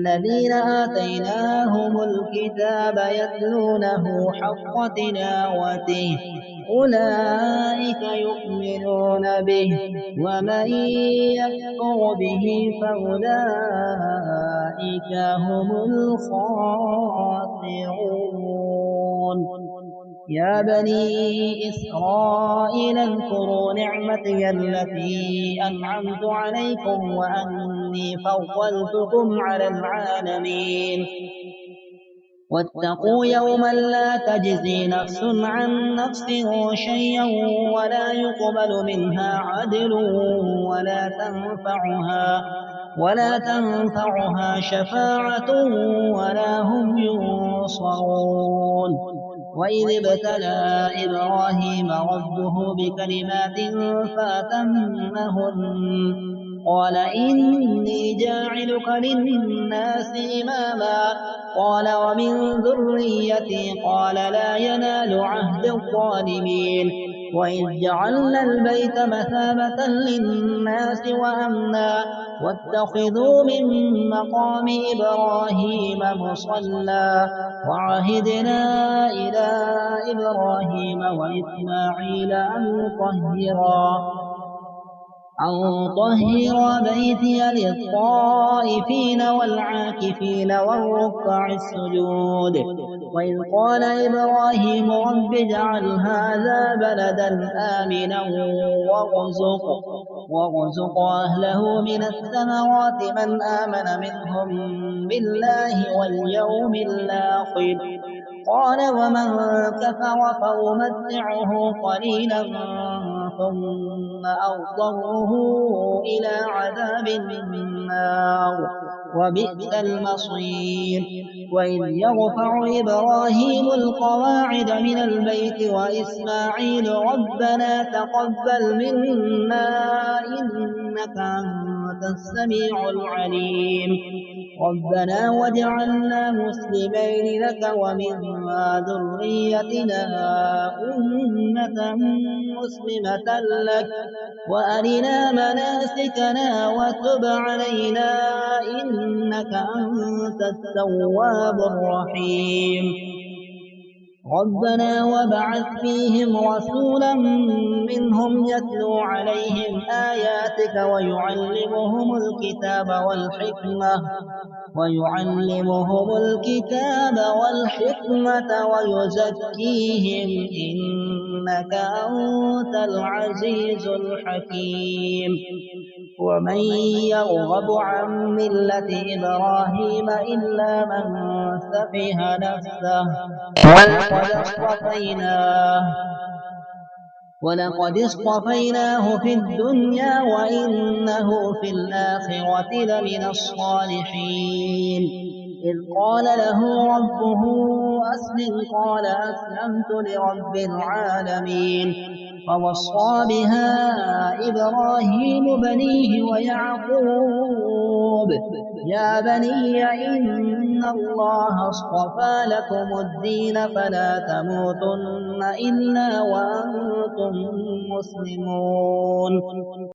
الذين آتيناهم الكتاب يتلونه حق تلاوته أولئك يؤمنون به ومن يكفر به فأولئك هم الخاسرون. يا بني إسرائيل اذكروا نعمتي التي أنعمت عليكم وأني فضلتكم على العالمين. واتقوا يوما لا تجزي نفس عن نفس شيئا ولا يقبل منها عدل ولا تنفعها شفاعة ولا هم ينصرون. وإذ ابتلى إبراهيم ربه بكلمات فأتمهن قال إني جاعلك للناس إماما قال ومن ذريتي قال لا ينال عهد الظالمين. وإذ جعلنا البيت مثابة للناس وأمنا واتخذوا من مقام إبراهيم مصلى وعهدنا إلى إبراهيم وإسماعيل أن طهر بيتي للطائفين والعاكفين والركع السجود. وإذ قال إبراهيم رب اجعل هذا بلدا آمنا وارزق أهله من الثمرات من آمن منهم بالله واليوم الآخر قال ومن كفر فأمتعه قليلا ثم أضطره إلى عذاب النار وبئس المصير. وإذ يرفع إبراهيم القواعد من البيت وإسماعيل ربنا تقبل منا إنك أنت السميع العليم ربنا واجعلنا مسلمين لك ومن ذريتنا أمة مسلمة لك وأرنا مناسكنا وتب علينا إنك أنت التواب الرحيم. ربنا وابعث فيهم رسولا منهم يتلو عليهم آياتك ويعلمهم الكتاب والحكمة ويزكيهم إنك أنت العزيز الحكيم. ومن يرغب عن ملة إبراهيم إلا من سفه نفسه ولقد اصطفيناه في الدنيا وإنه في الآخرة لمن الصالحين. إذ قال له ربه أسلم قال أسلمت لرب العالمين. فوصى بها إبراهيم بنيه ويعقوب يا بني إن الله اصطفى لكم الدين فلا تموتن إلا وأنتم مسلمون.